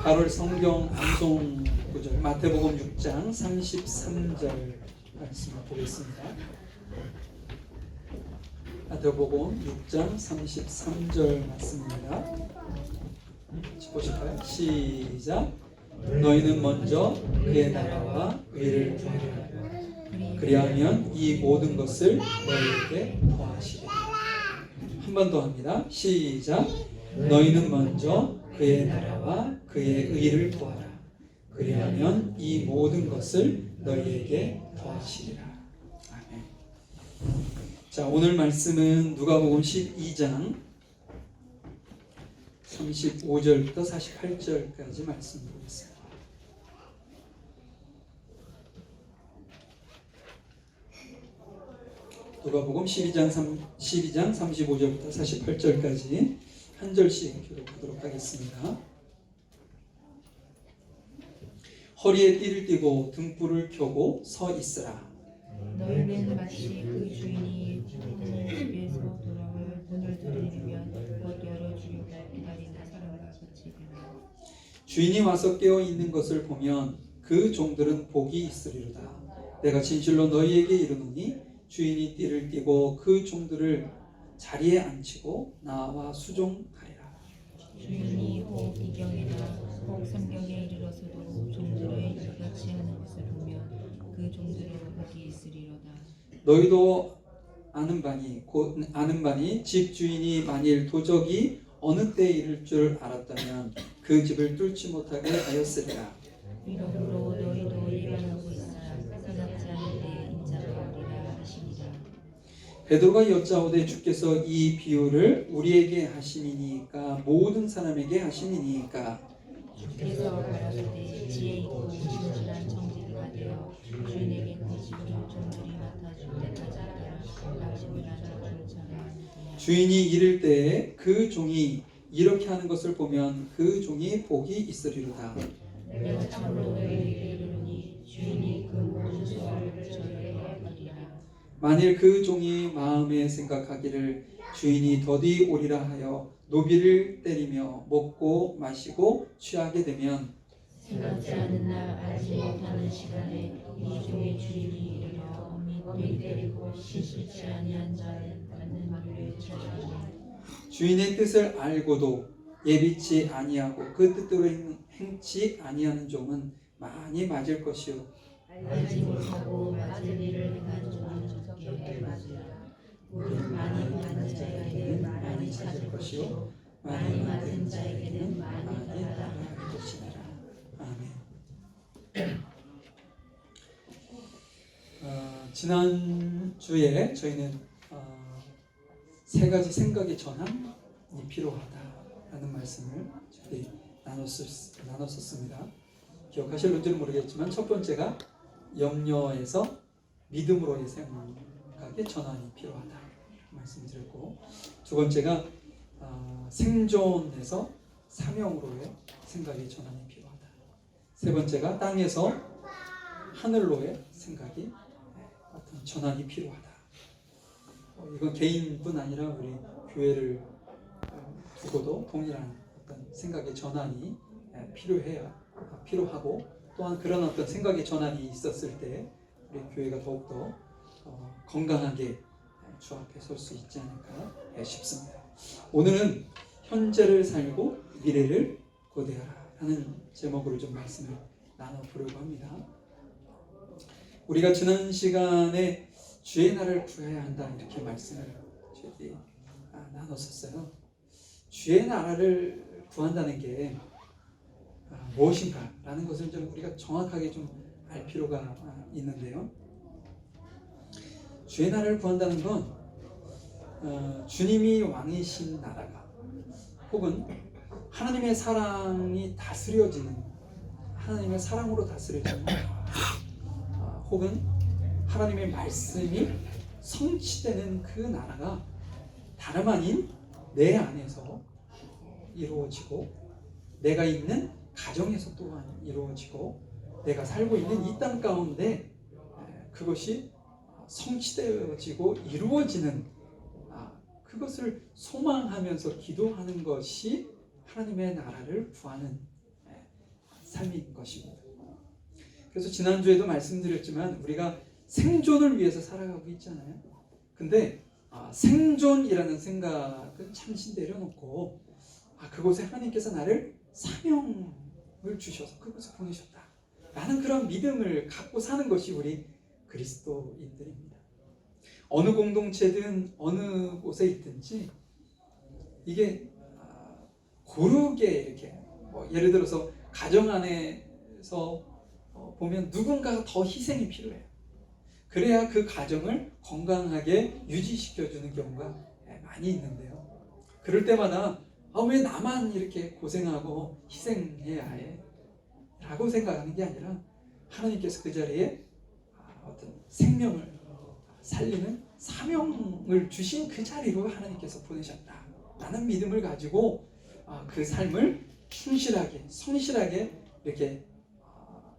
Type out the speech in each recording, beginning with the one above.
8월 성경 암송 구절 마태복음 6장 33절 말씀을 보겠습니다. 마태복음 6장 33절 말씀입니다. 보실까요? 시작. 너희는 먼저 그의 나라와 의를 구하라. 그리하면 이 모든 것을 너희에게 더하시리라. 한 번 더 합니다. 시작. 너희는 먼저 그의 나라와 그의 의를 구하라. 그리하면 이 모든 것을 너희에게 더하시리라. 아멘. 자, 오늘 말씀은 누가복음 12장 35절부터 48절까지 말씀 보겠습니다. 누가복음 12장 35절부터 48절까지 한 절씩 기록하도록 하겠습니다. 허리에 띠를 띠고 등불을 켜고 서 있으라. 너희는 마치 그 주인이 집에서 돌아올 문을 두드리면 곧 열어주려고 기다리는 사람과 같이 되라. 주인이 와서 깨어 있는 것을 보면 그 종들은 복이 있으리로다. 내가 진실로 너희에게 이르노니 주인이 띠를 띠고 그 종들을 자리에 앉히고 나와 수종하리라. 주인이 혹 이경이나 혹 삼경에 이르러서도 종들의 같이 하는 것을 보면 그 종들은 복이 있으리로다. 너희도 아는 바니 집 주인이 만일 도적이 어느 때에 이를 줄 알았다면 그 집을 뚫지 못하게 하였으리라. 이러므로 너희도 예언하고 있으라. 생각지 않을 때에 인자가 오리라 하시니라. 베드로가 여짜오되 주께서 이 비유를 우리에게 하심이니까 모든 사람에게 하심이니까. 주께서 가라사대 지혜 있고 진실한 청지기가 되어 주인에게 그 집을 종들이 맡아줄 때까지 따라 양식을 나눠줄 자라. 주인이 이를 때에 그 종이 이렇게 하는 것을 보면 그 종이 복이 있으리로다. 내가 참으로 너희에게 이르노니 주인이 그 모든 소를 저에게 하리라. 만일 그 종이 마음에 생각하기를 주인이 더디 오리라 하여 노비를 때리며 먹고 마시고 취하게 되면 생각지 않은 날 알지 못하는 시간에 이 종의 주인이 이르러 엄히 때리고 실수치 아니한 자를 받는 말을 처하리라. 주인의 뜻을 알고도 예비치 아니하고 그 뜻대로 행치 아니하는 종은 많이 맞을 것이요 알지 못하고 맞을 일을 행한 종은 적게 맞으라. 무릇 많이 받는 자에게는 많이 찾을 것이요 많이 맞은 자에게는 많이 따라갈 것이니라. 아멘. 지난주에 저희는 세 가지 생각의 전환이 필요하다라는 말씀을 저희 나눴었습니다. 기억하실는지는 모르겠지만 첫 번째가 염려에서 믿음으로의 생각의 전환이 필요하다 말씀드렸고, 두 번째가 생존에서 사명으로의 생각의 전환이 필요하다. 세 번째가 땅에서 하늘로의 생각이 어떤 전환이 필요하다. 이건 개인뿐 아니라 우리 교회를 두고도 동일한 어떤 생각의 전환이 필요하고, 또한 그런 어떤 생각의 전환이 있었을 때 우리 교회가 더욱더 건강하게 주 앞에 설 수 있지 않을까 싶습니다. 오늘은 현재를 살고 미래를 고대하라 하는 제목으로 좀 말씀을 나눠보려고 합니다. 우리가 지난 시간에 주의 나라를 구해야 한다 이렇게 말씀을 저희들이 나눴었어요. 주의 나라를 구한다는 게 무엇인가 라는 것을 좀 우리가 정확하게 좀 알 필요가 있는데요. 주의 나라를 구한다는 건 주님이 왕이신 나라가, 혹은 하나님의 사랑이 다스려지는, 하나님의 사랑으로 다스려지는 나라, 혹은 하나님의 말씀이 성취되는 그 나라가 다름 아닌 내 안에서 이루어지고, 내가 있는 가정에서 또한 이루어지고, 내가 살고 있는 이 땅 가운데 그것이 성취되어지고 이루어지는, 그것을 소망하면서 기도하는 것이 하나님의 나라를 구하는 삶인 것입니다. 그래서 지난주에도 말씀드렸지만 우리가 생존을 위해서 살아가고 있잖아요. 근데 생존이라는 생각은 잠시 내려놓고 그곳에 하나님께서 나를 사명을 주셔서 그곳에 보내셨다 라는 그런 믿음을 갖고 사는 것이 우리 그리스도인들입니다. 어느 공동체든 어느 곳에 있든지 이게 고르게 이렇게 예를 들어서 가정 안에서 보면 누군가가 더 희생이 필요해요. 그래야 그 가정을 건강하게 유지시켜주는 경우가 많이 있는데요. 그럴 때마다 왜 나만 이렇게 고생하고 희생해야 해? 라고 생각하는 게 아니라 하나님께서 그 자리에 어떤 생명을 살리는 사명을 주신 그 자리로 하나님께서 보내셨다라는 믿음을 가지고 그 삶을 충실하게 성실하게 이렇게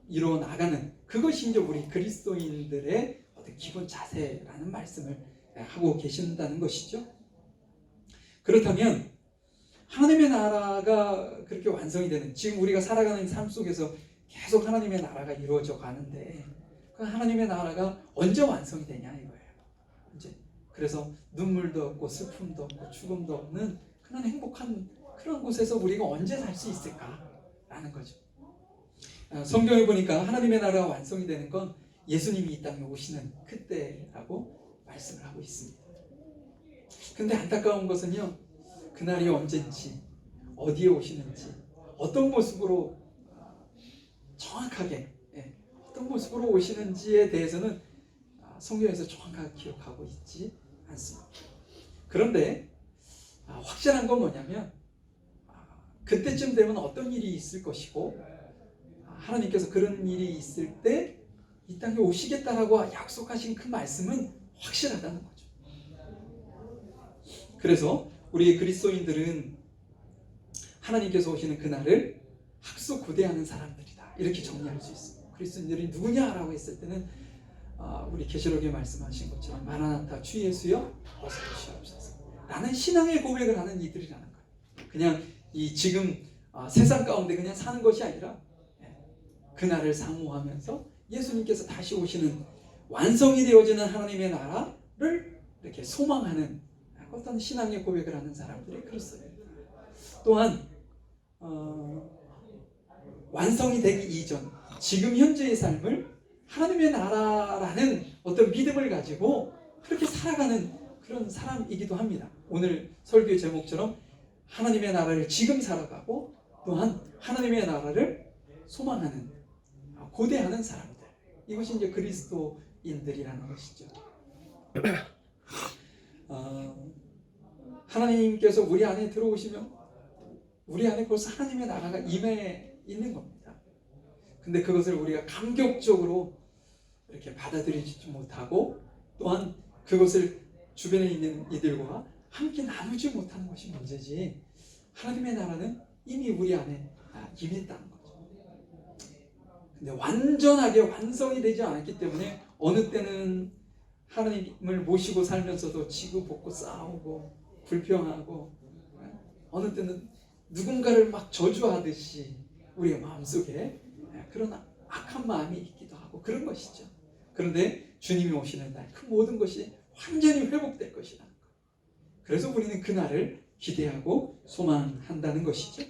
이루어 나가는 그것이 이제 우리 그리스도인들의 어떤 기본 자세라는 말씀을 하고 계신다는 것이죠. 그렇다면 하나님의 나라가 그렇게 완성이 되는 지금 우리가 살아가는 삶 속에서 계속 하나님의 나라가 이루어져 가는데 그 하나님의 나라가 언제 완성이 되냐 이거예요. 이제 그래서 눈물도 없고 슬픔도 없고 죽음도 없는 그런 행복한 그런 곳에서 우리가 언제 살 수 있을까라는 거죠. 성경에 보니까 하나님의 나라가 완성이 되는 건 예수님이 이 땅에 오시는 그때라고 말씀을 하고 있습니다. 근데 안타까운 것은요, 그날이 언젠지 어디에 오시는지 어떤 모습으로 정확하게 어떤 모습으로 오시는지에 대해서는 성경에서 정확하게 기록하고 있지 않습니다. 그런데 확실한 건 뭐냐면 그때쯤 되면 어떤 일이 있을 것이고 하나님께서 그런 일이 있을 때 이 땅에 오시겠다라고 약속하신 그 말씀은 확실하다는 거죠. 그래서 우리 그리스도인들은 하나님께서 오시는 그날을 학수고대하는 사람들이다 이렇게 정리할 수 있습니다. 그리스도인들이 누구냐라고 했을 때는 우리 계시록에 말씀하신 것처럼 마라나타 주 예수여 어서 오시옵소서 라는 신앙의 고백을 하는 이들이라는 거예요. 그냥 이 지금 세상 가운데 그냥 사는 것이 아니라 그날을 사모하면서 예수님께서 다시 오시는 완성이 되어지는 하나님의 나라를 이렇게 소망하는 어떤 신앙의 고백을 하는 사람들이 그렇습니다. 또한 완성이 되기 이전 지금 현재의 삶을 하나님의 나라라는 어떤 믿음을 가지고 그렇게 살아가는 그런 사람이기도 합니다. 오늘 설교의 제목처럼 하나님의 나라를 지금 살아가고 또한 하나님의 나라를 소망하는 고대하는 사람들, 이것이 이제 그리스도인들이라는 것이죠. 하나님께서 우리 안에 들어오시면 우리 안에 벌써 하나님의 나라가 임해 있는 겁니다. 근데 그것을 우리가 감격적으로 이렇게 받아들이지 못하고 또한 그것을 주변에 있는 이들과 함께 나누지 못하는 것이 문제지, 하나님의 나라는 이미 우리 안에 임했다는 거죠. 근데 완전하게 완성이 되지 않았기 때문에 어느 때는 하나님을 모시고 살면서도 지고 볶고 싸우고 불평하고, 어느 때는 누군가를 막 저주하듯이 우리의 마음속에 그런 악한 마음이 있기도 하고 그런 것이죠. 그런데 주님이 오시는 날 그 모든 것이 완전히 회복될 것이라는 것. 그래서 우리는 그날을 기대하고 소망한다는 것이죠.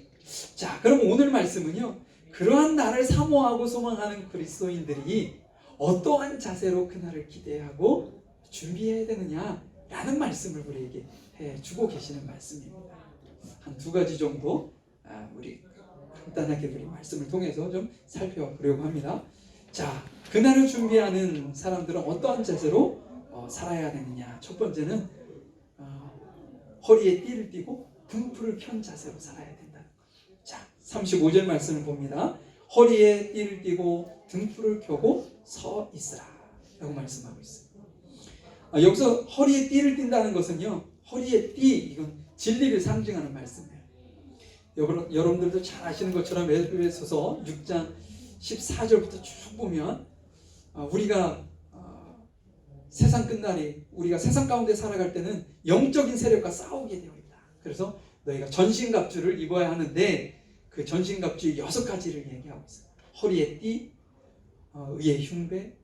자, 그럼 오늘 말씀은요, 그러한 날을 사모하고 소망하는 그리스도인들이 어떠한 자세로 그날을 기대하고 준비해야 되느냐라는 말씀을 우리에게 해주고 계시는 말씀입니다. 한 두 가지 정도 우리 간단하게 우리 말씀을 통해서 좀 살펴보려고 합니다. 자, 그날을 준비하는 사람들은 어떠한 자세로 살아야 되느냐. 첫 번째는 허리에 띠를 띠고 등불을 켠 자세로 살아야 된다는 것. 자, 35절 말씀을 봅니다. 허리에 띠를 띠고 등불을 켜고 서 있으라 라고 말씀하고 있어요. 여기서 허리에 띠를 띈다는 것은요, 허리에 띠, 이건 진리를 상징하는 말씀이에요. 여러분들도 잘 아시는 것처럼 에베소서 6장 14절부터 쭉 보면 우리가 세상 끝날이, 우리가 세상 가운데 살아갈 때는 영적인 세력과 싸우게 되어 있다. 그래서 너희가 전신갑주를 입어야 하는데 그 전신갑주 6가지를 얘기하고 있어요. 허리의 띠, 의의 흉배,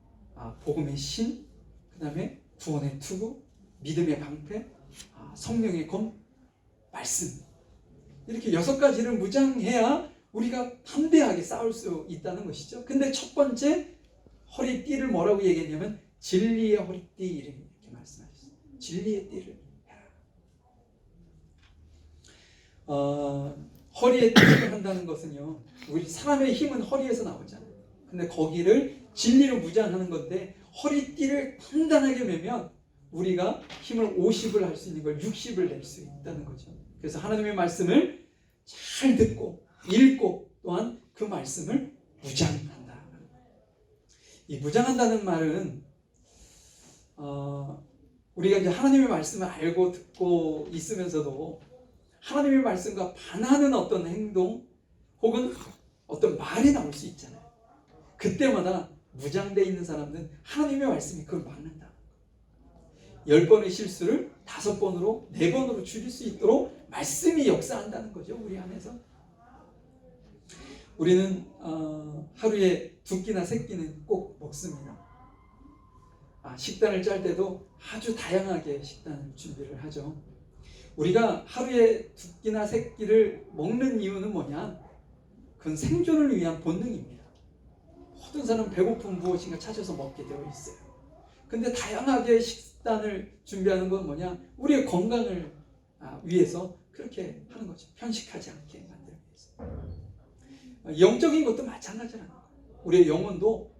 복음의 신, 그 다음에 구원의 투구, 믿음의 방패, 성령의 검, 말씀. 이렇게 6가지를 무장해야 우리가 담대하게 싸울 수 있다는 것이죠. 근데 첫 번째 허리띠를 뭐라고 얘기했냐면 진리의 허리띠 이렇게 말씀하셨어요. 진리의 띠를 해라. 허리에 띠를 한다는 것은요, 우리 사람의 힘은 허리에서 나오잖아요. 근데 거기를 진리로 무장하는 건데 허리띠를 단단하게 매면 우리가 힘을 50을 할 수 있는 걸 60을 낼 수 있다는 거죠. 그래서 하나님의 말씀을 잘 듣고 읽고 또한 그 말씀을 무장한다. 이 무장한다는 말은 우리가 이제 하나님의 말씀을 알고 듣고 있으면서도 하나님의 말씀과 반하는 어떤 행동 혹은 어떤 말이 나올 수 있잖아요. 그때마다 무장되어 있는 사람들은 하나님의 말씀이 그걸 막는다. 10번의 실수를 5번으로 4번으로 줄일 수 있도록 말씀이 역사한다는 거죠. 우리 안에서. 우리는 하루에 2끼나 3끼는 꼭 먹습니다. 식단을 짤 때도 아주 다양하게 식단 준비를 하죠. 우리가 하루에 2끼나 3끼를 먹는 이유는 뭐냐? 그건 생존을 위한 본능입니다. 모든 사람은 배고픈 무엇인가 찾아서 먹게 되어 있어요. 근데 다양하게 식단을 준비하는 건 뭐냐? 우리의 건강을 위해서 그렇게 하는 거죠. 편식하지 않게 만들기 위해서. 영적인 것도 마찬가지라는 거예요. 우리의 영혼도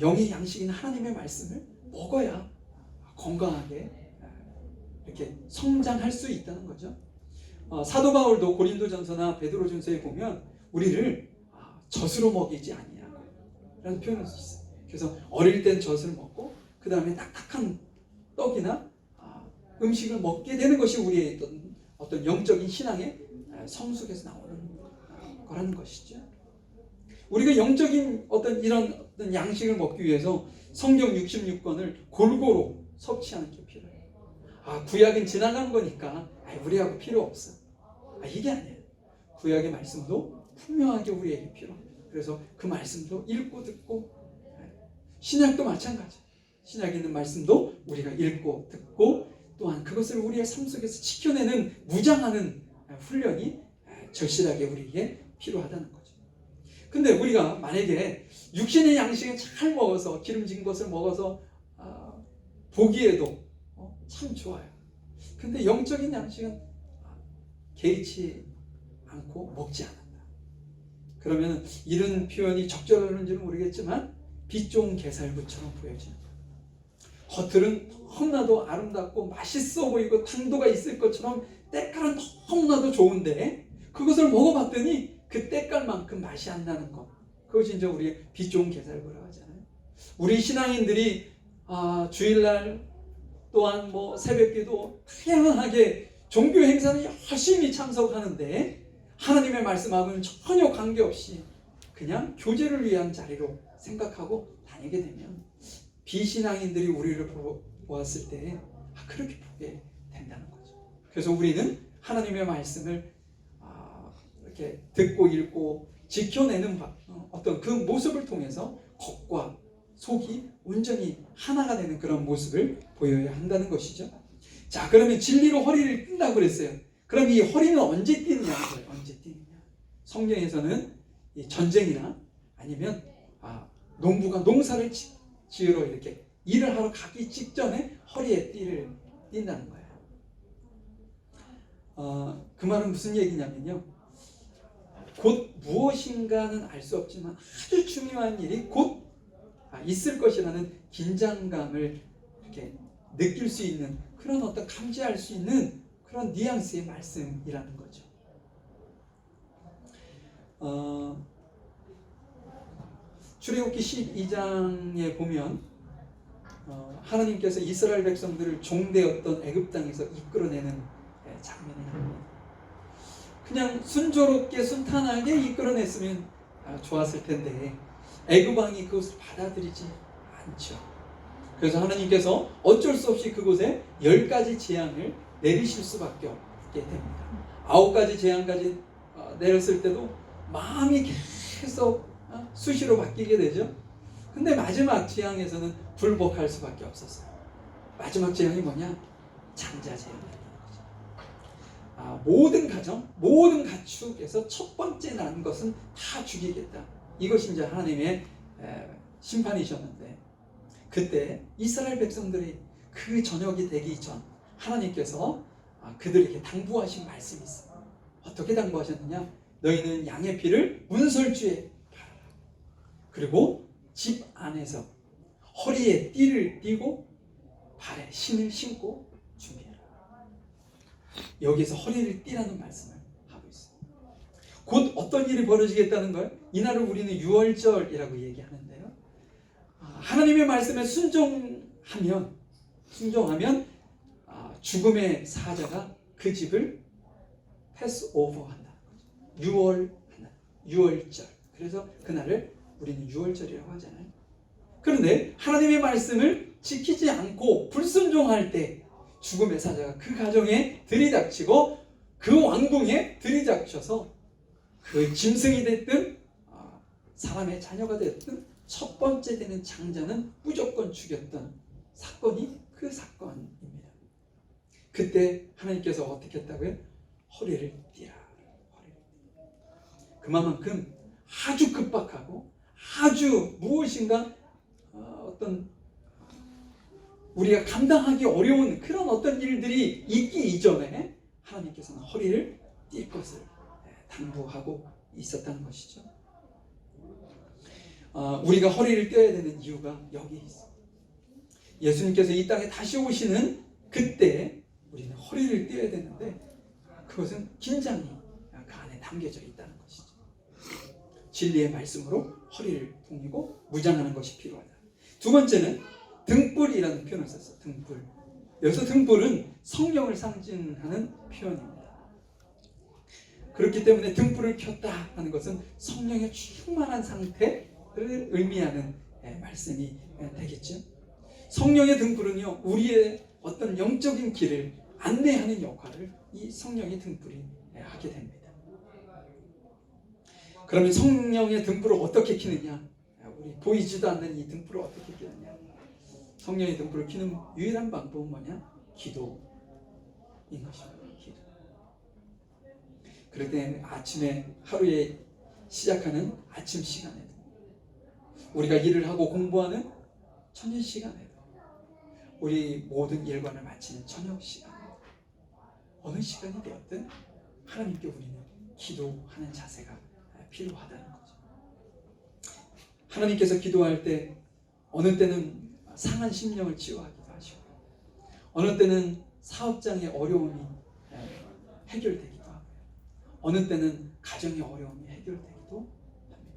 영의 양식인 하나님의 말씀을 먹어야 건강하게 이렇게 성장할 수 있다는 거죠. 사도 바울도 고린도전서나 베드로전서에 보면 우리를 젖으로 먹이지 아니하고 라는 표현을 수 있어요. 그래서 어릴 땐 젖을 먹고 그 다음에 딱딱한 떡이나 음식을 먹게 되는 것이 우리의 어떤 영적인 신앙의 성숙에서 나오는 거라는 것이죠. 우리가 영적인 이런 어떤 양식을 먹기 위해서 성경 66권을 골고루 섭취하는 게 필요해요. 구약은 지나간 거니까 우리하고 필요 없어. 이게 아니에요. 구약의 말씀도 분명하게 우리에게 필요합니다. 그래서 그 말씀도 읽고 듣고, 신약도 마찬가지. 신약에 있는 말씀도 우리가 읽고 듣고 또한 그것을 우리의 삶 속에서 지켜내는 무장하는 훈련이 절실하게 우리에게 필요하다는 거죠. 근데 우리가 만약에 육신의 양식은 잘 먹어서 기름진 것을 먹어서 보기에도 참 좋아요. 근데 영적인 양식은 개의치 않고 먹지 않는다. 그러면 이런 표현이 적절한지는 모르겠지만 빛 좋은 게살구처럼 보여지는 거예요. 겉들은 너무나도 아름답고 맛있어 보이고 당도가 있을 것처럼 때깔은 너무나도 좋은데 그것을 먹어봤더니 그 때깔만큼 맛이 안 나는 것. 그것이 이제 우리 빛 좋은 게살구라고 하잖아요. 우리 신앙인들이 주일날 또한 새벽기도 다양하게 종교 행사는 열심히 참석하는데 하나님의 말씀하고는 전혀 관계없이 그냥 교제를 위한 자리로 생각하고 다니게 되면 비신앙인들이 우리를 보았을 때 그렇게 보게 된다는 거죠. 그래서 우리는 하나님의 말씀을 이렇게 듣고 읽고 지켜내는 어떤 그 모습을 통해서 겉과 속이 온전히 하나가 되는 그런 모습을 보여야 한다는 것이죠. 자, 그러면 진리로 허리를 뛴다고 그랬어요. 그럼 이 허리는 언제 뛰느냐? 언제 뛰느냐? 성경에서는 이 전쟁이나 아니면 농부가 농사를 지으러 이렇게 일을 하러 가기 직전에 허리에 띠를 띈다는 거예요. 그 말은 무슨 얘기냐면요. 곧 무엇인가는 알 수 없지만 아주 중요한 일이 곧 있을 것이라는 긴장감을 이렇게 느낄 수 있는 그런 어떤 감지할 수 있는 그런 뉘앙스의 말씀이라는 거죠. 출애굽기 12장에 보면 하나님께서 이스라엘 백성들을 종되었던 애굽 땅에서 이끌어내는 장면이 나옵니다. 그냥 순조롭게 순탄하게 이끌어냈으면 좋았을 텐데 애굽 왕이 그것을 받아들이지 않죠. 그래서 하나님께서 어쩔 수 없이 그곳에 10가지 재앙을 내리실 수밖에 없게 됩니다. 9가지 재앙까지 내렸을 때도 마음이 계속 수시로 바뀌게 되죠. 근데 마지막 지향에서는 굴복할 수밖에 없었어요. 마지막 지향이 뭐냐? 장자재앙이었다는 거죠. 모든 가정, 모든 가축에서 첫 번째 난 것은 다 죽이겠다. 이것이 이제 하나님의 심판이셨는데, 그때 이스라엘 백성들이 그 저녁이 되기 전 하나님께서 그들에게 당부하신 말씀이 있어요. 어떻게 당부하셨느냐? 너희는 양의 피를 문설주에 바르라. 그리고 집 안에서 허리에 띠를 띠고 발에 신을 신고 준비해라. 여기서 허리를 띠라는 말씀을 하고 있어요. 곧 어떤 일이 벌어지겠다는 걸 이날을 우리는 유월절이라고 얘기하는데요. 하나님의 말씀에 순종하면 죽음의 사자가 그 집을 패스오버 한다는 거죠. 유월절. 그래서 그날을 우리는 유월절이라고 하잖아요. 그런데 하나님의 말씀을 지키지 않고 불순종할 때 죽음의 사자가 그 가정에 들이닥치고 그 왕궁에 들이닥쳐서 그 짐승이 됐든 사람의 자녀가 됐든 첫 번째 되는 장자는 무조건 죽였던 사건이 그 사건입니다. 그때 하나님께서 어떻게 했다고요? 허리를 띠라. 그만큼 아주 급박하고 아주 무엇인가 어떤 우리가 감당하기 어려운 그런 어떤 일들이 있기 이전에 하나님께서는 허리를 띨 것을 당부하고 있었다는 것이죠. 우리가 허리를 떼어야 되는 이유가 여기에 있어요. 예수님께서 이 땅에 다시 오시는 그때 우리는 허리를 떼어야 되는데, 그것은 긴장이 그 안에 담겨져 있다는 것이죠. 진리의 말씀으로 허리를 동이고 무장하는 것이 필요하다. 두 번째는 등불이라는 표현을 썼어요. 등불. 여기서 등불은 성령을 상징하는 표현입니다. 그렇기 때문에 등불을 켰다 하는 것은 성령의 충만한 상태를 의미하는 말씀이 되겠죠. 성령의 등불은요, 우리의 어떤 영적인 길을 안내하는 역할을 이 성령의 등불이 하게 됩니다. 그러면 성령의 등불을 어떻게 켜느냐? 우리 보이지도 않는 이 등불을 어떻게 켜느냐? 성령의 등불을 켜는 유일한 방법은 뭐냐? 기도인 것입니다. 기도. 그럴 때 아침에 하루에 시작하는 아침 시간에도, 우리가 일을 하고 공부하는 저녁 시간에도, 우리 모든 일관을 마치는 저녁 시간에도, 어느 시간이 되었든 하나님께 우리는 기도하는 자세가 필요하다는 거죠. 하나님께서 기도할 때 어느 때는 상한 심령을 치유하기도 하시고, 어느 때는 사업장의 어려움이 해결되기도 하고, 어느 때는 가정의 어려움이 해결되기도 합니다.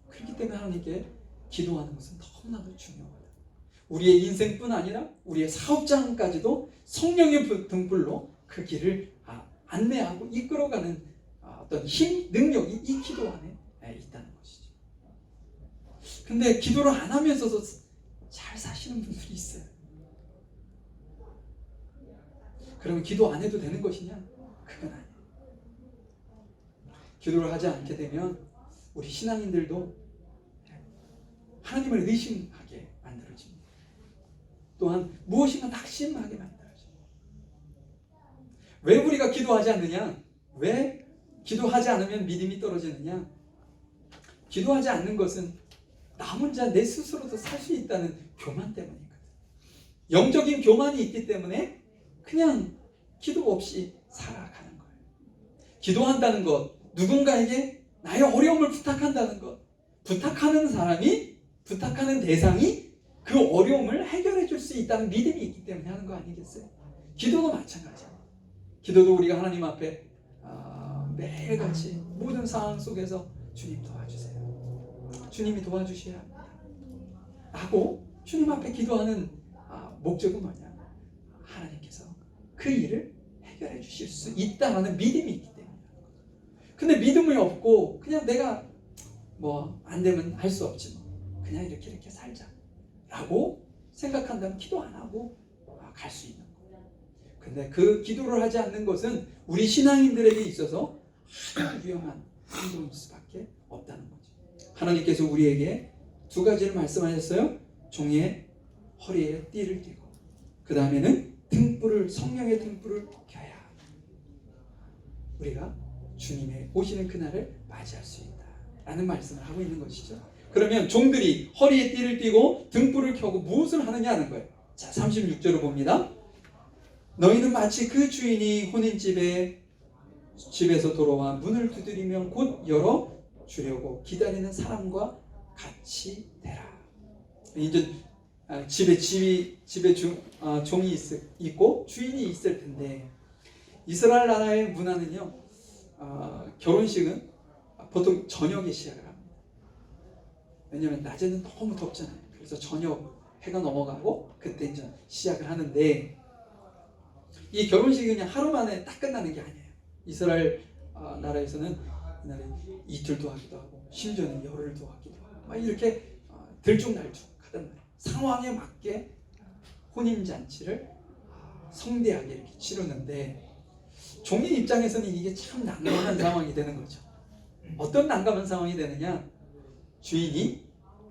그렇기 때문에 하나님께 기도하는 것은 너무나도 중요하다. 우리의 인생뿐 아니라 우리의 사업장까지도 성령의 등불로 그 길을 안내하고 이끌어가는 어떤 힘, 능력이 이 기도 안에 있다는 것이죠. 근데 기도를 안 하면서도 잘 사시는 분들이 있어요. 그러면 기도 안 해도 되는 것이냐? 그건 아니에요. 기도를 하지 않게 되면 우리 신앙인들도 하나님을 의심하게 만들어집니다. 또한 무엇인가 낙심하게 만들어집니다. 왜 우리가 기도하지 않느냐? 왜 기도하지 않으면 믿음이 떨어지느냐? 기도하지 않는 것은 나 혼자 내 스스로도 살 수 있다는 교만 때문이거든. 영적인 교만이 있기 때문에 그냥 기도 없이 살아가는 거예요. 기도한다는 것, 누군가에게 나의 어려움을 부탁한다는 것, 부탁하는 사람이, 부탁하는 대상이 그 어려움을 해결해 줄 수 있다는 믿음이 있기 때문에 하는 거 아니겠어요? 기도도 마찬가지예요. 기도도 우리가 하나님 앞에 매일같이 모든 상황 속에서 주님 도와주세요, 주님이 도와주셔야 합니다 라고 주님 앞에 기도하는 목적은 뭐냐? 하나님께서 그 일을 해결해 주실 수 있다는 믿음이 있기 때문에. 근데 믿음이 없고 그냥 내가 뭐 안 되면 할 수 없지 뭐 그냥 이렇게 살자 라고 생각한다면 기도 안 하고 갈 수 있는 거예요. 근데 그 기도를 하지 않는 것은 우리 신앙인들에게 있어서 아주 위험한 행동일 수밖에 없다는 거죠. 하나님께서 우리에게 두 가지를 말씀하셨어요. 종의 허리에 띠를 띠고, 그 다음에는 등불을, 성령의 등불을 켜야 우리가 주님의 오시는 그날을 맞이할 수 있다라는 말씀을 하고 있는 것이죠. 그러면 종들이 허리에 띠를 띠고 등불을 켜고 무엇을 하느냐 하는 거예요. 자, 36절을 봅니다. 너희는 마치 그 주인이 집에서 돌아와 문을 두드리면 곧 열어 주려고 기다리는 사람과 같이 되라. 이제 집에 종이 있고 주인이 있을 텐데, 이스라엘 나라의 문화는요, 결혼식은 보통 저녁에 시작을 합니다. 왜냐하면 낮에는 너무 덥잖아요. 그래서 저녁 해가 넘어가고 그때 이제 시작을 하는데, 이 결혼식이 그냥 하루 만에 딱 끝나는 게 아니에요. 이스라엘 나라에서는 이날에 이틀도 하기도 하고 심지어는 열흘도 하기도 하고 막 이렇게 들쭉날쭉 하단 말이에요. 상황에 맞게 혼인잔치를 성대하게 이렇게 치르는데, 종의 입장에서는 이게 참 난감한 상황이 되는 거죠. 어떤 난감한 상황이 되느냐, 주인이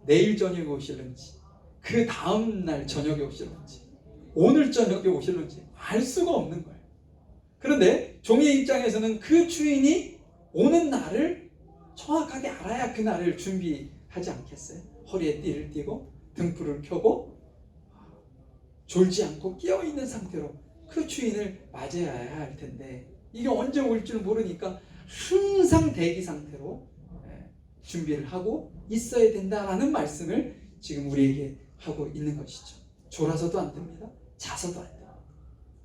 내일 저녁에 오실는지 그 다음날 저녁에 오실는지 오늘 저녁에 오실는지 알 수가 없는 거예요. 그런데 종의 입장에서는 그 주인이 오는 날을 정확하게 알아야 그 날을 준비하지 않겠어요? 허리에 띠를 띠고 등불을 켜고 졸지 않고 깨어있는 상태로 그 주인을 맞이해야 할 텐데, 이게 언제 올 줄 모르니까 항상 대기 상태로 준비를 하고 있어야 된다라는 말씀을 지금 우리에게 하고 있는 것이죠. 졸아서도 안 됩니다. 자서도 안 됩니다.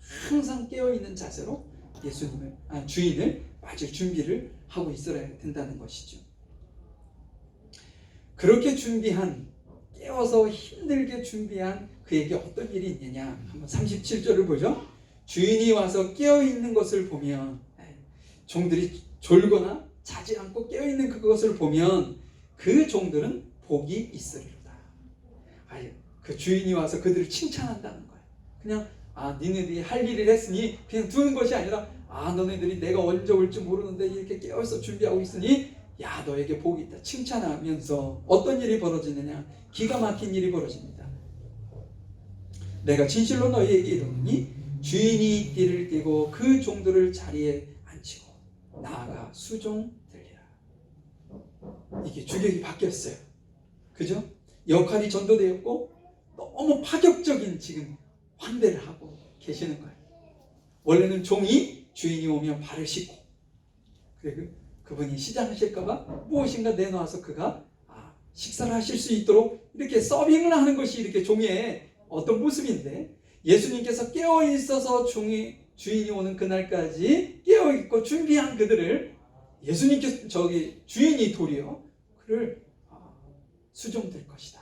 항상 깨어있는 자세로 주인을 맞을 준비를 하고 있어야 된다는 것이죠. 그렇게 깨워서 힘들게 준비한 그에게 어떤 일이 있느냐, 한번 37절을 보죠. 주인이 와서 깨어있는 것을 보면, 종들이 졸거나 자지 않고 깨어있는 그것을 보면 그 종들은 복이 있으리로다. 그 주인이 와서 그들을 칭찬한다는 거예요. 그냥 니네들이 할 일을 했으니 그냥 두는 것이 아니라, 너네들이 내가 언제 올지 모르는데 이렇게 깨어서 준비하고 있으니 너에게 복이 있다 칭찬하면서 어떤 일이 벌어지느냐, 기가 막힌 일이 벌어집니다. 내가 진실로 너희에게 이르노니 주인이 띠를 띠고 그 종들을 자리에 앉히고 나아가 수종 들리라. 이게 주격이 바뀌었어요. 그죠? 역할이 전도되었고 너무 파격적인 지금 환대를 하고 계시는 거예요. 원래는 종이 주인이 오면 발을 씻고, 그리고 그분이 시장하실까봐 무엇인가 내놓아서 그가 식사를 하실 수 있도록 이렇게 서빙을 하는 것이 이렇게 종의 어떤 모습인데, 예수님께서 깨어 있어서 주인이 오는 그날까지 깨어 있고 준비한 그들을 주인이 도리어 그를 수종될 것이다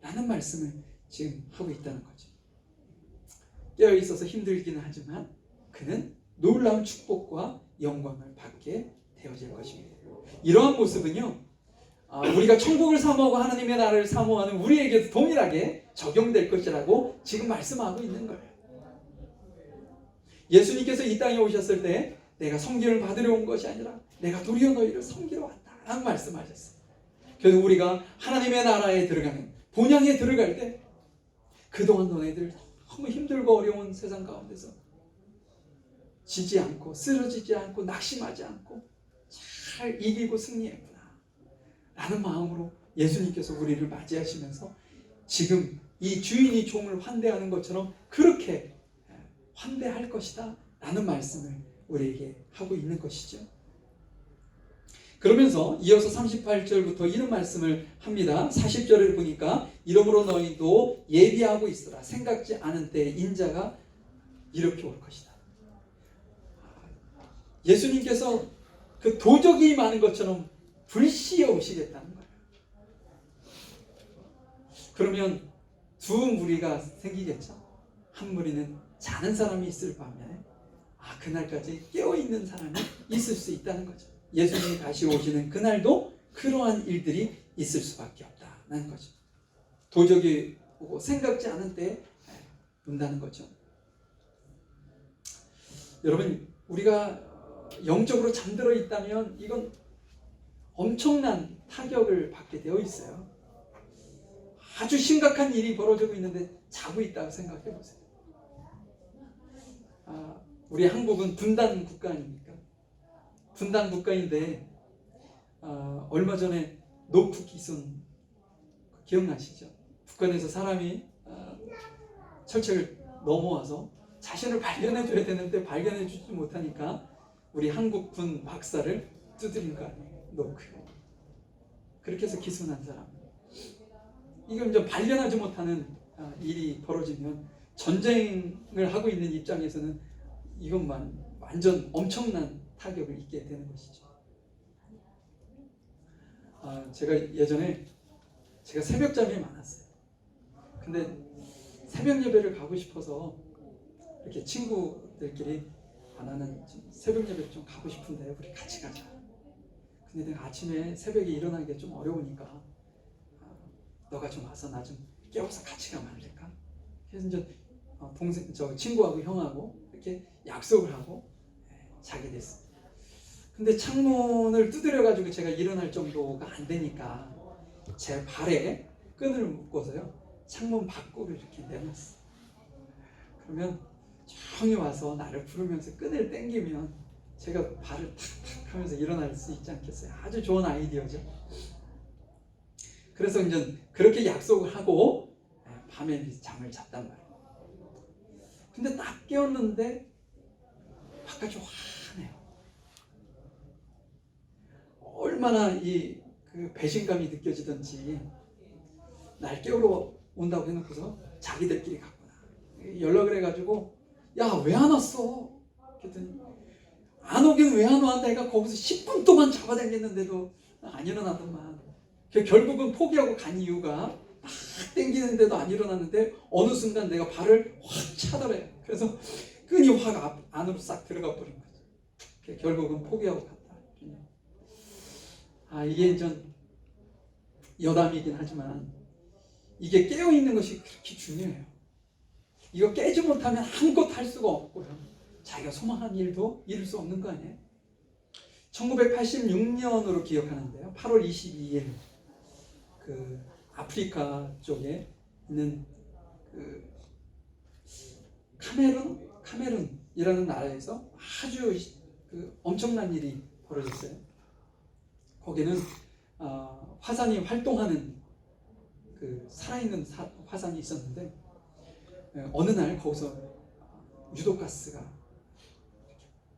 라는 말씀을 지금 하고 있다는 거죠. 깨어 있어서 힘들기는 하지만 그는 놀라운 축복과 영광을 받게 되어질 것입니다. 이러한 모습은요, 우리가 천국을 사모하고 하나님의 나라를 사모하는 우리에게도 동일하게 적용될 것이라고 지금 말씀하고 있는 거예요. 예수님께서 이 땅에 오셨을 때 내가 섬김을 받으러 온 것이 아니라 내가 도리어 너희를 섬기러 왔다라는 말씀하셨어요. 그래서 우리가 하나님의 나라에 들어가는, 본향에 들어갈 때 그동안 너희들 너무 힘들고 어려운 세상 가운데서 지지 않고 쓰러지지 않고 낙심하지 않고 잘 이기고 승리했구나 라는 마음으로 예수님께서 우리를 맞이하시면서 지금 이 주인이 종을 환대하는 것처럼 그렇게 환대할 것이다 라는 말씀을 우리에게 하고 있는 것이죠. 그러면서 이어서 38절부터 이런 말씀을 합니다. 40절을 보니까 이러므로 너희도 예비하고 있으라. 생각지 않은 때에 인자가 이렇게 올 것이다. 예수님께서 그 도적이 많은 것처럼 불시에 오시겠다는 거예요. 그러면 두 무리가 생기겠죠. 한 무리는 자는 사람이 있을 반면에 그날까지 깨어있는 사람이 있을 수 있다는 거죠. 예수님이 다시 오시는 그날도 그러한 일들이 있을 수밖에 없다는 거죠. 도적이 오고 생각지 않은 때에 온다는 거죠. 여러분, 우리가 영적으로 잠들어 있다면 이건 엄청난 타격을 받게 되어 있어요. 아주 심각한 일이 벌어지고 있는데 자고 있다고 생각해 보세요. 우리 한국은 분단 국가 아닙니까? 분단 국가인데 얼마 전에 노크 기순 기억나시죠? 북한에서 사람이 철책을 넘어와서 자신을 발견해 줘야 되는데 발견해 주지 못하니까 우리 한국군 박사를 두드린 거 아니에요? 노크. 그렇게 해서 기순한 사람. 이건 좀 발견하지 못하는 일이 벌어지면 전쟁을 하고 있는 입장에서는 이것만 완전 엄청난 타격을 입게 되는 것이죠. 제가 예전에 제가 새벽잠이 많았어요. 근데 새벽 예배를 가고 싶어서 이렇게 친구들끼리 나는 새벽 예배를 좀 가고 싶은데 우리 같이 가자. 근데 내가 아침에 새벽에 일어나는 게 좀 어려우니까 너가 좀 와서 나 좀 깨워서 같이 가면 안 될까? 그래서 이제 친구하고 형하고 이렇게 약속을 하고 자게 됐어요. 근데 창문을 두드려가지고 제가 일어날 정도가 안 되니까 제 발에 끈을 묶어서요 창문 밖으로 이렇게 내놨어. 그러면 형이 와서 나를 부르면서 끈을 당기면 제가 발을 탁탁 하면서 일어날 수 있지 않겠어요? 아주 좋은 아이디어죠. 그래서 이제 그렇게 약속을 하고 밤에 잠을 잤단 말이에요. 근데 딱 깨웠는데 바깥이 환해요. 얼마나 그 배신감이 느껴지던지 날 깨우러 온다고 해놓고서 자기들끼리 갔구나. 연락을 해가지고 야, 왜 안 왔어? 그랬더니 안 오긴 왜 안 와? 내가 거기서 10분 동안 잡아당겼는데도 안 일어나더만. 결국은 포기하고 간 이유가 막 당기는데도 안 일어났는데 어느 순간 내가 발을 확 차더래요. 그래서 끈이 확 안으로 싹 들어가 버린 거죠. 결국은 포기하고 갔다. 이게 좀 여담이긴 하지만 이게 깨어있는 것이 그렇게 중요해요. 이거 깨지 못하면 아무것도 할 수가 없고요. 자기가 소망한 일도 이룰 수 없는 거 아니에요? 1986년으로 기억하는데요. 8월 22일 그 아프리카 쪽에 있는 그 카메룬이라는 나라에서 아주 그 엄청난 일이 벌어졌어요. 거기는 화산이 활동하는 그 살아있는 화산이 있었는데 어느 날 거기서 유독가스가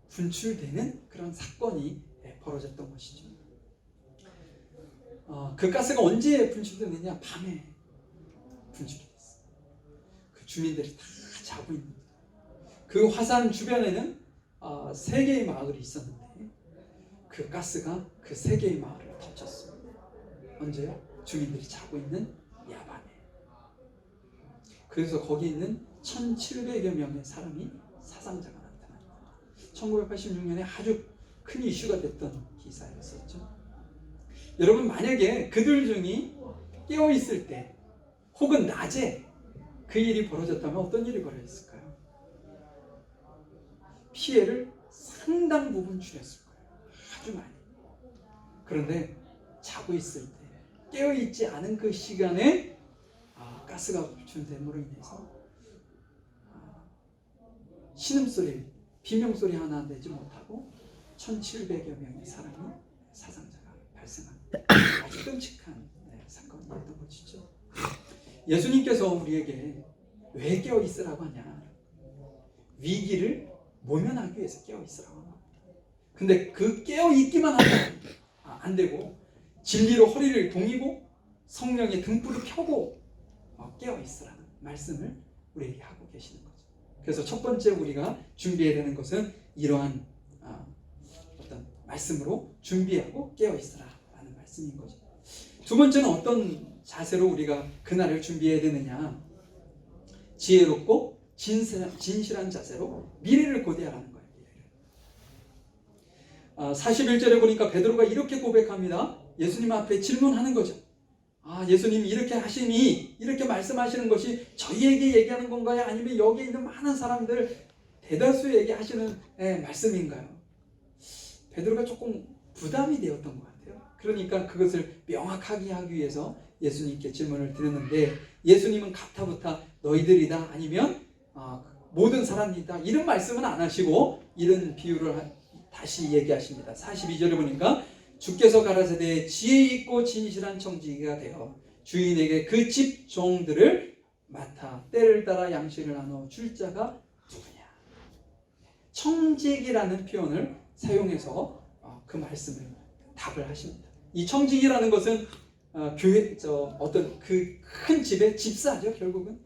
분출되는 그런 사건이 벌어졌던 것이죠. 그 가스가 언제 분출되느냐? 밤에 분출이 됐어요. 그 주민들이 다 자고 있는 거예요. 그 화산 주변에는 3개의 마을이 있었는데 그 가스가 그 3개의 마을을 덮쳤습니다. 언제요? 주민들이 자고 있는 야밤에. 그래서 거기 있는 1,700여 명의 사람이 사상자가 나타납니다. 1986년에 아주 큰 이슈가 됐던 기사였었죠. 여러분, 만약에 그들 중이 깨어있을 때 혹은 낮에 그 일이 벌어졌다면 어떤 일이 벌어졌을까요? 피해를 상당 부분 줄였을 거예요. 아주 많이. 그런데 자고 있을 때 깨어있지 않은 그 시간에 가스가 분출됨으로 인해서 신음소리, 비명소리 하나 내지 못하고 1,700여 명의 사람이 사상자가 발생한 아주 끔찍한 사건이었던 것이죠. 예수님께서 우리에게 왜 깨어있으라고 하냐? 위기를 모면하기 위해서 깨어있으라고 합니다. 근데 그 깨어있기만 하면 안 되고 진리로 허리를 동이고 성령의 등불을 켜고 깨어있으라는 말씀을 우리에게 하고 계시는 거죠. 그래서 첫 번째 우리가 준비해야 되는 것은 이러한 어떤 말씀으로 준비하고 깨어있으라라는 말씀인 거죠. 두 번째는 어떤 자세로 우리가 그날을 준비해야 되느냐? 지혜롭고 진실한 자세로 미래를 고대하라는 거예요. 41절에 보니까 베드로가 이렇게 고백합니다. 예수님 앞에 질문하는 거죠. 예수님이 이렇게 하시니, 이렇게 말씀하시는 것이 저희에게 얘기하는 건가요? 아니면 여기 있는 많은 사람들 대다수에게 하시는 말씀인가요? 베드로가 조금 부담이 되었던 것 같아요. 그러니까 그것을 명확하게 하기 위해서 예수님께 질문을 드렸는데, 예수님은 가타부타 너희들이다 아니면 모든 사람이다 이런 말씀은 안 하시고 이런 비유를 다시 얘기하십니다. 42절에 보니까 주께서 가라사대 지혜 있고 진실한 청지기가 되어 주인에게 그 집 종들을 맡아 때를 따라 양식을 나눠 줄 자가 누구냐. 청지기라는 표현을 사용해서 그 말씀을 답을 하십니다. 이 청지기라는 것은 교회 어떤 그 큰 집의 집사죠. 결국은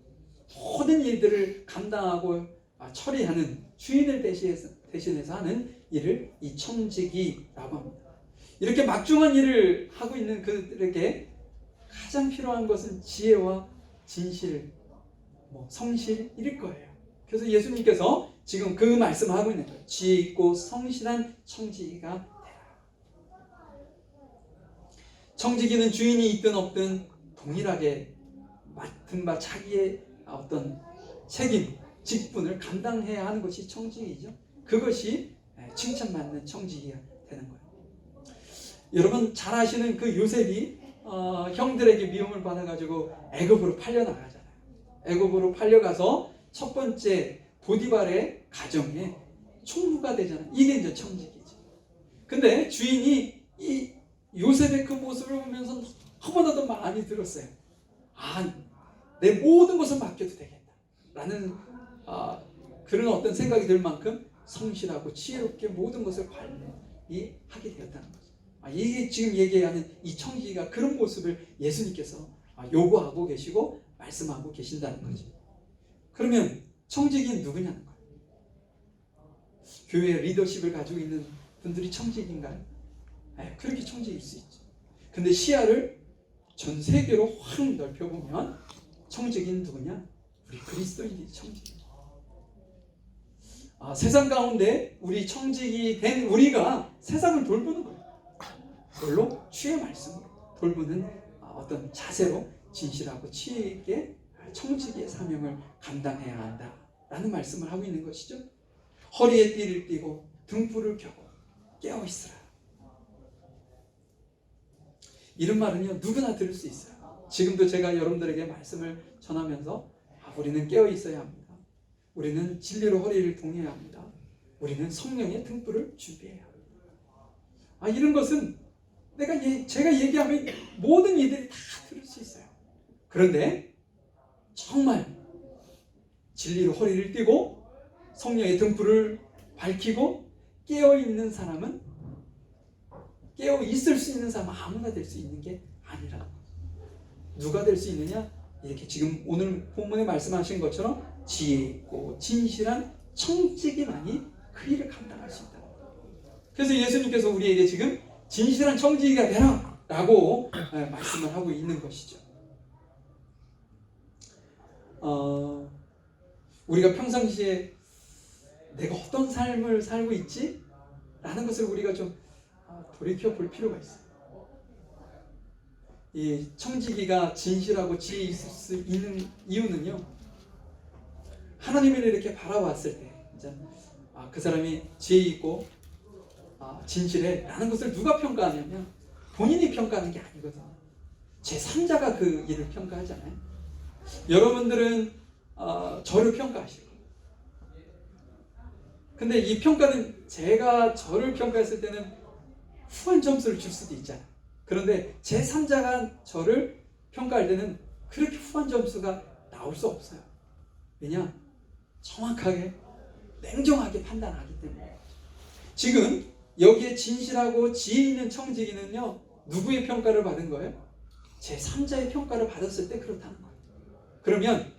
모든 일들을 감당하고 처리하는 주인을 대신해서 하는 일을 이 청지기라고 합니다. 이렇게 막중한 일을 하고 있는 그들에게 가장 필요한 것은 지혜와 진실, 성실일 거예요. 그래서 예수님께서 지금 그 말씀을 하고 있는 거예요. 지혜 있고 성실한 청지기가 되라. 청지기는 주인이 있든 없든 동일하게 맡은 바 자기의 어떤 책임, 직분을 감당해야 하는 것이 청지기죠. 그것이 칭찬받는 청지기가 되는 거예요. 여러분 잘 아시는 그 요셉이 형들에게 미움을 받아가지고 애굽으로 팔려나가잖아요. 애굽으로 팔려가서 첫 번째 보디발의 가정에 총무가 되잖아요. 이게 이제 청지기지. 근데 주인이 이 요셉의 그 모습을 보면서 너무나도 마음이 들었어요. 내 모든 것을 맡겨도 되겠다 라는 그런 어떤 생각이 들 만큼 성실하고 지혜롭게 모든 것을 관리하게 되었다는 거죠. 이게 지금 얘기하는 이 청지기가 그런 모습을 예수님께서 요구하고 계시고 말씀하고 계신다는 거죠. 그러면 청지기는 누구냐는 거예요. 교회의 리더십을 가지고 있는 분들이 청지기인가요? 그렇게 청지기일 수 있죠. 근데 시야를 전 세계로 확 넓혀보면 청지기는 누구냐? 우리 그리스도인이 청지기. 세상 가운데 우리 청지기 된 우리가 세상을 돌보는 거예요. 그걸로 주의 말씀으로 돌보는 어떤 자세로 진실하고 지혜 있게 청지기의 사명을 감당해야 한다라는 말씀을 하고 있는 것이죠. 허리에 띠를 띠고 등불을 켜고 깨어있으라. 이런 말은요 누구나 들을 수 있어요. 지금도 제가 여러분들에게 말씀을 전하면서 우리는 깨어있어야 합니다. 우리는 진리로 허리를 동여야 합니다. 우리는 성령의 등불을 준비해야 합니다. 이런 것은 제가 얘기하면 모든 이들이 다 들을 수 있어요. 그런데 정말 진리로 허리를 띠고 성령의 등불을 밝히고 깨어있는 사람은 깨어있을 수 있는 사람은 아무나 될 수 있는 게 아니라는 거죠. 누가 될 수 있느냐? 이렇게 지금 오늘 본문에 말씀하신 것처럼 지혜 있고 진실한 청지기만이 그 일을 감당할 수 있다. 그래서 예수님께서 우리에게 지금 진실한 청지기가 되라 라고 말씀을 하고 있는 것이죠. 우리가 평상시에 내가 어떤 삶을 살고 있지? 라는 것을 우리가 좀 돌이켜 볼 필요가 있어요. 이 청지기가 진실하고 지혜 있을 수 있는 이유는요, 하나님을 이렇게 바라봤을 때 그 사람이 지혜 있고 진실해 라는 것을 누가 평가하냐면 본인이 평가하는 게 아니거든요. 제3자가 그 일을 평가하잖아요. 여러분들은 저를 평가하실 거예요. 근데 이 평가는 제가 저를 평가했을 때는 후한 점수를 줄 수도 있잖아요. 그런데 제3자가 저를 평가할 때는 그렇게 후한 점수가 나올 수 없어요. 왜냐? 정확하게 냉정하게 판단하기 때문에. 지금 여기에 진실하고 지혜 있는 청지기는요 누구의 평가를 받은 거예요? 제3자의 평가를 받았을 때 그렇다는 거예요. 그러면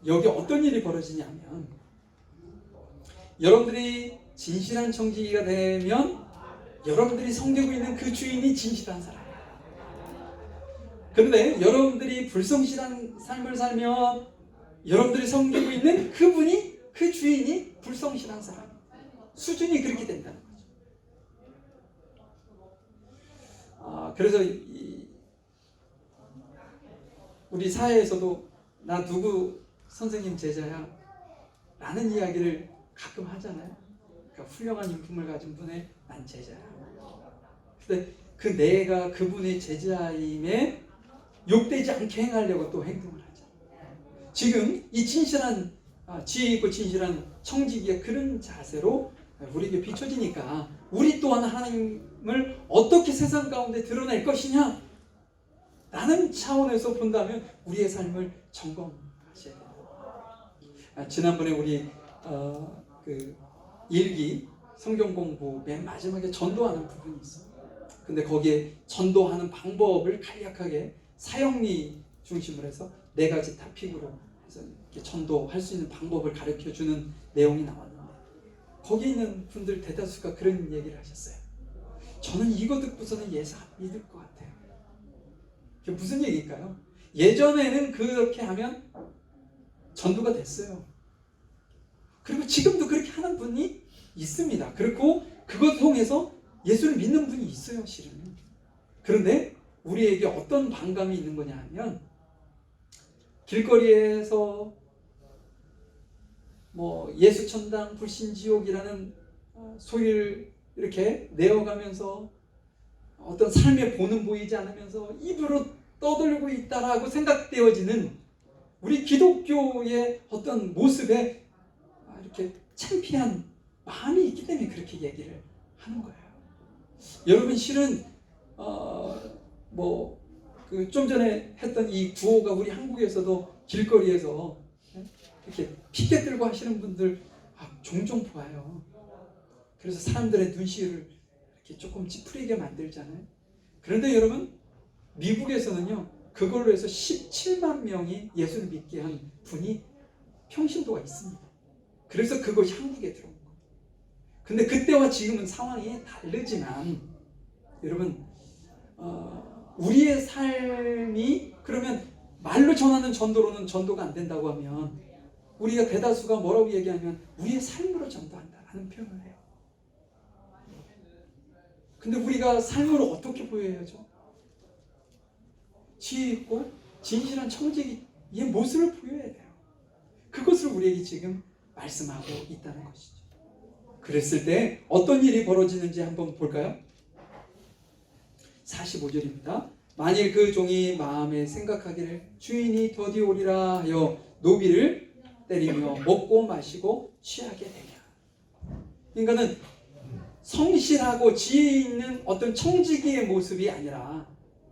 여기 어떤 일이 벌어지냐면 여러분들이 진실한 청지기가 되면 여러분들이 섬기고 있는 그 주인이 진실한 사람이에요. 그런데 여러분들이 불성실한 삶을 살면 여러분들이 섬기고 있는 그분이 그 주인이 불성실한 사람이에요. 수준이 그렇게 된다는 거죠. 그래서 우리 사회에서도 나 누구 선생님 제자야 라는 이야기를 가끔 하잖아요. 그러니까 훌륭한 인품을 가진 분의 난 난 제자야. 근데 그 내가 그분의 제자임에 욕되지 않게 행하려고 또 행동을 하죠. 지금 이 진실한 지혜 있고 진실한 청지기의 그런 자세로 우리에게 비춰지니까 우리 또한 하나님을 어떻게 세상 가운데 드러낼 것이냐 라는 차원에서 본다면 우리의 삶을 점검하셔야 돼요. 지난번에 우리 그 일기 성경 공부 맨 마지막에 전도하는 부분이 있어요. 근데 거기에 전도하는 방법을 간략하게 사형리 중심으로 해서 4가지 토픽으로 해서 이렇게 전도할 수 있는 방법을 가르쳐주는 내용이 나왔는데 거기 있는 분들 대다수가 그런 얘기를 하셨어요. 저는 이거 듣고서는 예수 안 믿을 것 같아요. 그게 무슨 얘기일까요? 예전에는 그렇게 하면 전도가 됐어요. 그리고 지금도 그렇게 하는 분이 있습니다. 그리고 그것 통해서 예수를 믿는 분이 있어요, 실은. 그런데 우리에게 어떤 반감이 있는 거냐 하면 길거리에서 뭐 예수천당 불신지옥이라는 소리를 이렇게 내어가면서 어떤 삶의 본은 보이지 않으면서 입으로 떠들고 있다라고 생각되어지는 우리 기독교의 어떤 모습에 이렇게 창피한 마음이 있기 때문에 그렇게 얘기를 하는 거예요. 여러분 실은 뭐 그 좀 전에 했던 이 구호가 우리 한국에서도 길거리에서 이렇게 피켓 들고 하시는 분들 종종 보아요. 그래서 사람들의 눈시울을 이렇게 조금 찌푸리게 만들잖아요. 그런데 여러분 미국에서는요 그걸로 해서 17만 명이 예수를 믿게 한 분이 평신도가 있습니다. 그래서 그것이 한국에 들어온 거예요. 근데 그때와 지금은 상황이 다르지만 여러분 우리의 삶이 그러면 말로 전하는 전도로는 전도가 안 된다고 하면 우리가 대다수가 뭐라고 얘기하면 우리의 삶으로 전도한다라는 표현을 해요. 근데 우리가 삶으로 어떻게 보여야죠? 지혜 있고 진실한 청지기의 모습을 보여야 돼요. 그것을 우리에게 지금 말씀하고 있다는 것이죠. 그랬을 때 어떤 일이 벌어지는지 한번 볼까요? 45절입니다. 만일 그 종이 마음에 생각하기를 주인이 더디 오리라 하여 노비를 때리며 먹고 마시고 취하게 되냐. 그러니까는 성실하고 지혜 있는 어떤 청지기의 모습이 아니라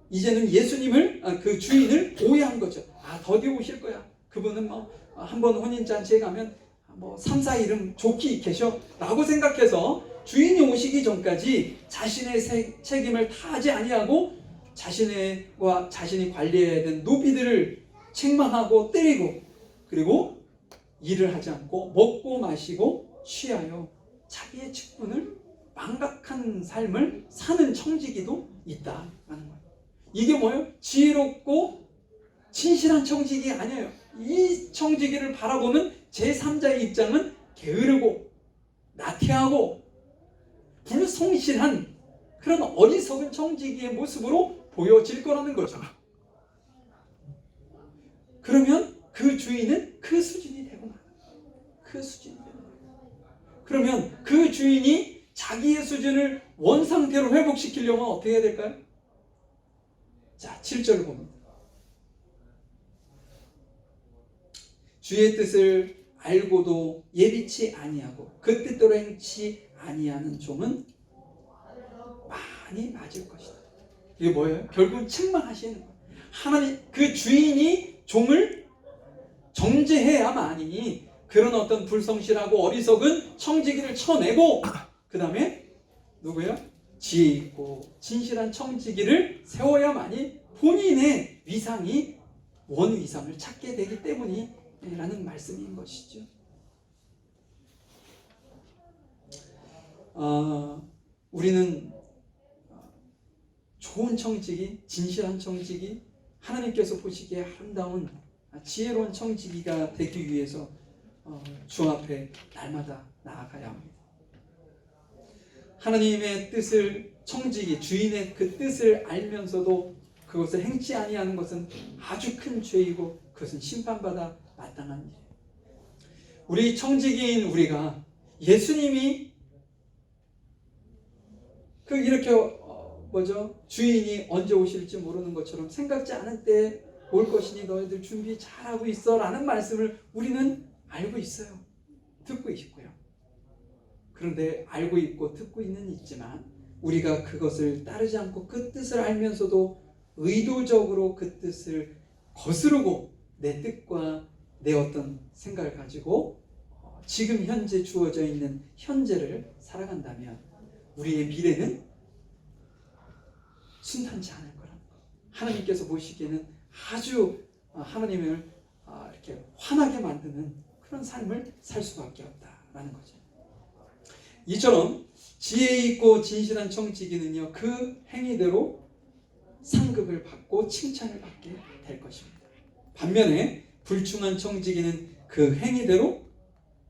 이제는 예수님을 그 주인을 오해한 거죠. 더디 오실 거야. 그분은 뭐 한번 혼인잔치에 가면 뭐 3, 4일은 좋게 계셔 라고 생각해서 주인이 오시기 전까지 자신의 책임을 다하지 아니하고 자신이 관리해야 되는 노비들을 책망하고 때리고 그리고 일을 하지 않고 먹고 마시고 취하여 자기의 직분을 망각한 삶을 사는 청지기도 있다라는 거예요. 이게 뭐예요? 지혜롭고 진실한 청지기 아니에요. 이 청지기를 바라보는 제3자의 입장은 게으르고 나태하고 불성실한 그런 어리석은 청지기의 모습으로 보여질 거라는 거죠. 그러면 그 주인은 그 수준이 되고 말아요. 그 수준이 되고 말아요. 그러면 그 주인이 자기의 수준을 원상태로 회복시키려면 어떻게 해야 될까요? 자, 7절을 봅니다. 주의 뜻을 알고도 예비치 아니하고 그 뜻대로 행치 아니하는 종은 많이 맞을 것이다. 이게 뭐예요? 결국은 책망하시는 거예요. 하나님 그 주인이 종을 정죄해야만이 그런 어떤 불성실하고 어리석은 청지기를 쳐내고 그 다음에 누구예요? 지혜 있고 진실한 청지기를 세워야만이 본인의 위상이 원위상을 찾게 되기 때문이라는 말씀인 것이죠. 우리는 좋은 청지기, 진실한 청지기, 하나님께서 보시기에 아름다운 지혜로운 청지기가 되기 위해서 주 앞에 날마다 나아가야 합니다. 하나님의 뜻을 청지기, 주인의 그 뜻을 알면서도 그것을 행치 아니하는 것은 아주 큰 죄이고 그것은 심판받아 마땅한 일이에요. 우리 청지기인 우리가 예수님이 이렇게 주인이 언제 오실지 모르는 것처럼 생각지 않은 때에 올 것이니 너희들 준비 잘하고 있어 라는 말씀을 우리는 알고 있어요. 듣고 있고요. 그런데 알고 있고 듣고 있지만 우리가 그것을 따르지 않고 그 뜻을 알면서도 의도적으로 그 뜻을 거스르고 내 뜻과 내 어떤 생각을 가지고 지금 현재 주어져 있는 현재를 살아간다면 우리의 미래는 순탄치 않을 거라는 것. 하나님께서 보시기에는 아주 하나님을 이렇게 화나게 만드는 그런 삶을 살 수밖에 없다라는 거죠. 이처럼 지혜 있고 진실한 청지기는요, 그 행위대로 상급을 받고 칭찬을 받게 될 것입니다. 반면에 불충한 청지기는 그 행위대로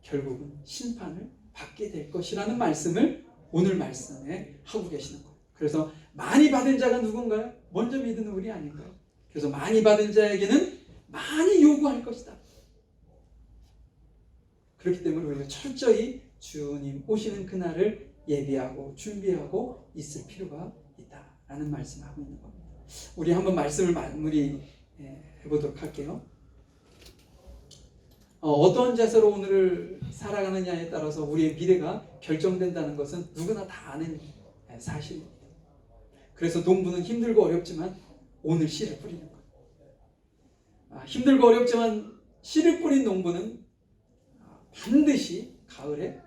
결국은 심판을 받게 될 것이라는 말씀을 오늘 말씀에 하고 계시는 거예요. 그래서 많이 받은 자가 누군가요? 먼저 믿은 우리 아닌가요? 그래서 많이 받은 자에게는 많이 요구할 것이다. 그렇기 때문에 우리가 철저히 주님 오시는 그날을 예비하고 준비하고 있을 필요가 있다라는 말씀을 하고 있는 겁니다. 우리 한번 말씀을 마무리 해보도록 할게요. 어떤 자세로 오늘을 살아가느냐에 따라서 우리의 미래가 결정된다는 것은 누구나 다 아는 사실입니다. 그래서 농부는 힘들고 어렵지만 오늘 씨를 뿌리는 거예요. 힘들고 어렵지만 씨를 뿌린 농부는 반드시 가을에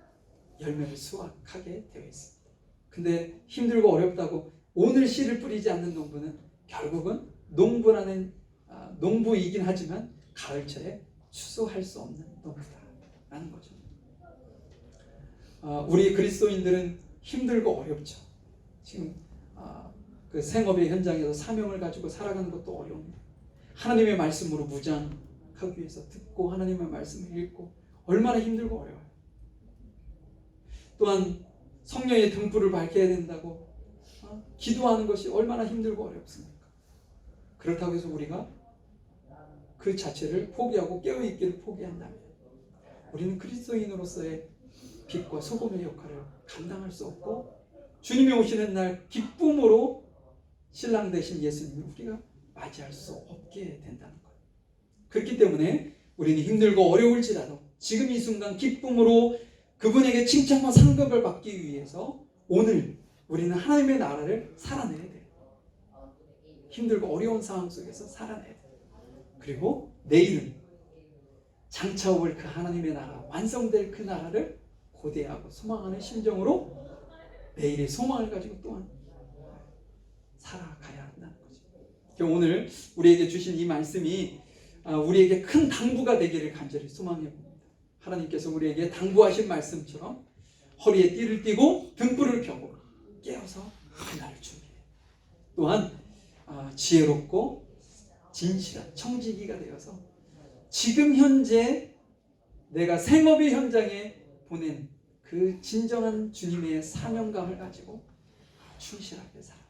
열매를 수확하게 되어 있습니다. 근데 힘들고 어렵다고 오늘 씨를 뿌리지 않는 농부는 결국은 농부이긴 하지만 가을철에 추수할 수 없는 농부다라는 거죠. 우리 그리스도인들은 힘들고 어렵죠. 지금 그 생업의 현장에서 사명을 가지고 살아가는 것도 어려웁니다. 하나님의 말씀으로 무장하기 위해서 듣고 하나님의 말씀을 읽고 얼마나 힘들고 어려워요. 또한 성령의 등불을 밝혀야 된다고 기도하는 것이 얼마나 힘들고 어렵습니까? 그렇다고 해서 우리가 그 자체를 포기하고 깨어있기를 포기한다면 우리는 그리스도인으로서의 빛과 소금의 역할을 감당할 수 없고 주님이 오시는 날 기쁨으로 신랑 되신 예수님을 우리가 맞이할 수 없게 된다는 거예요. 그렇기 때문에 우리는 힘들고 어려울지라도 지금 이 순간 기쁨으로 그분에게 칭찬과 상급을 받기 위해서 오늘 우리는 하나님의 나라를 살아내야 돼요. 힘들고 어려운 상황 속에서 살아내야 돼요. 그리고 내일은 장차 올 그 하나님의 나라, 완성될 그 나라를 고대하고 소망하는 심정으로 내일의 소망을 가지고 또한 살아가야 한다는 거죠. 오늘 우리에게 주신 이 말씀이 우리에게 큰 당부가 되기를 간절히 소망해 봅니다. 하나님께서 우리에게 당부하신 말씀처럼 허리에 띠를 띠고 등불을 켜고 깨어서 그날을 준비해. 또한 지혜롭고 진실한 청지기가 되어서 지금 현재 내가 생업의 현장에 보낸 그 진정한 주님의 사명감을 가지고 충실하게 살아라.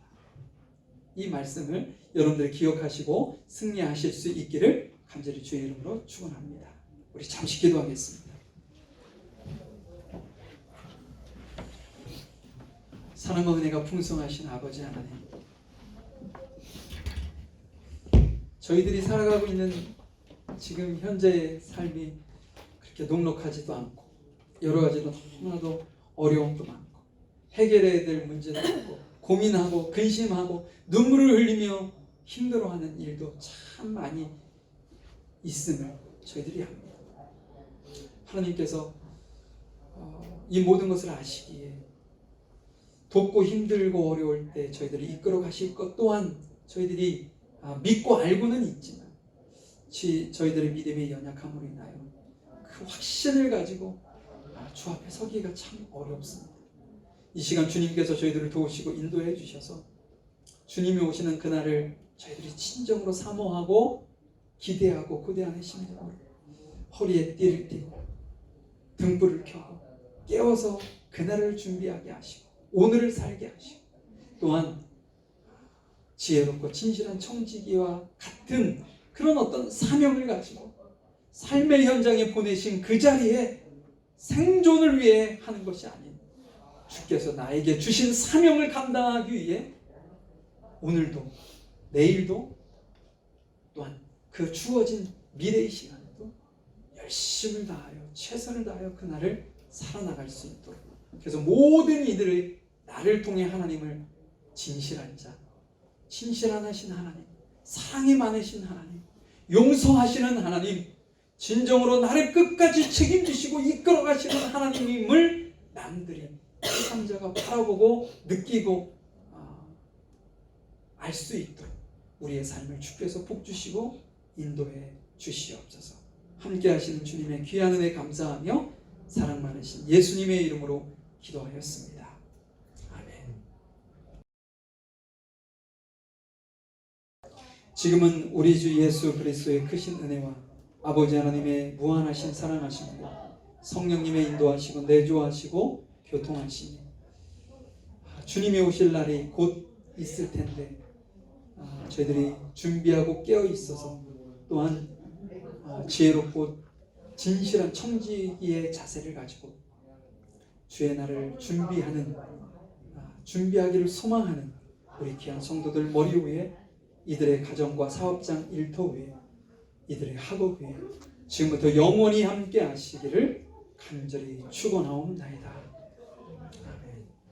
이 말씀을 여러분들 기억하시고 승리하실 수 있기를 간절히 주의 이름으로 축원합니다. 우리 잠시 기도하겠습니다. 사랑과 은혜가 풍성하신 아버지 하나님, 저희들이 살아가고 있는 지금 현재의 삶이 그렇게 녹록하지도 않고 여러 가지로 너무나도 어려움도 많고 해결해야 될 문제도 많고 고민하고 근심하고 눈물을 흘리며 힘들어하는 일도 참 많이 있음을 저희들이 압니다. 하나님께서 이 모든 것을 아시기에 돕고 힘들고 어려울 때 저희들을 이끌어 가실 것 또한 저희들이 믿고 알고는 있지만 저희들의 믿음의 연약함으로 인하여 그 확신을 가지고 주 앞에 서기가 참 어렵습니다. 이 시간 주님께서 저희들을 도우시고 인도해 주셔서 주님이 오시는 그날을 저희들이 진정으로 사모하고 기대하고 고대하는 심정으로 허리에 띠를 띠고 등불을 켜고 깨워서 그날을 준비하게 하시고 오늘을 살게 하시고 또한 지혜롭고 진실한 청지기와 같은 그런 어떤 사명을 가지고 삶의 현장에 보내신 그 자리에 생존을 위해 하는 것이 아닌 주께서 나에게 주신 사명을 감당하기 위해 오늘도 내일도 또한 그 주어진 미래의 시간에도 열심을 다하여 최선을 다하여 그날을 살아나갈 수 있도록, 그래서 모든 이들의 나를 통해 하나님을 진실한 자, 신실하신 하나님, 사랑이 많으신 하나님, 용서하시는 하나님, 진정으로 나를 끝까지 책임지시고 이끌어 가시는 하나님임을 남들이, 세상자가 바라보고 느끼고 알 수 있도록 우리의 삶을 주께서 복주시고 인도해 주시옵소서. 함께 하시는 주님의 귀한 은혜 감사하며 사랑 많으신 예수님의 이름으로 기도하였습니다. 아멘. 지금은 우리 주 예수 그리스도의 크신 은혜와 아버지 하나님의 무한하신 사랑하심과 성령님의 인도하시고 내주하시고 교통하시니 주님이 오실 날이 곧 있을 텐데 저희들이 준비하고 깨어 있어서 또한 지혜롭고 진실한 청지기의 자세를 가지고 주의 날을 준비하기를 소망하는 우리 귀한 성도들 머리 위에, 이들의 가정과 사업장 일터 위에, 이들의 학업 위에 지금부터 영원히 함께 하시기를 간절히 축원하옵나이다.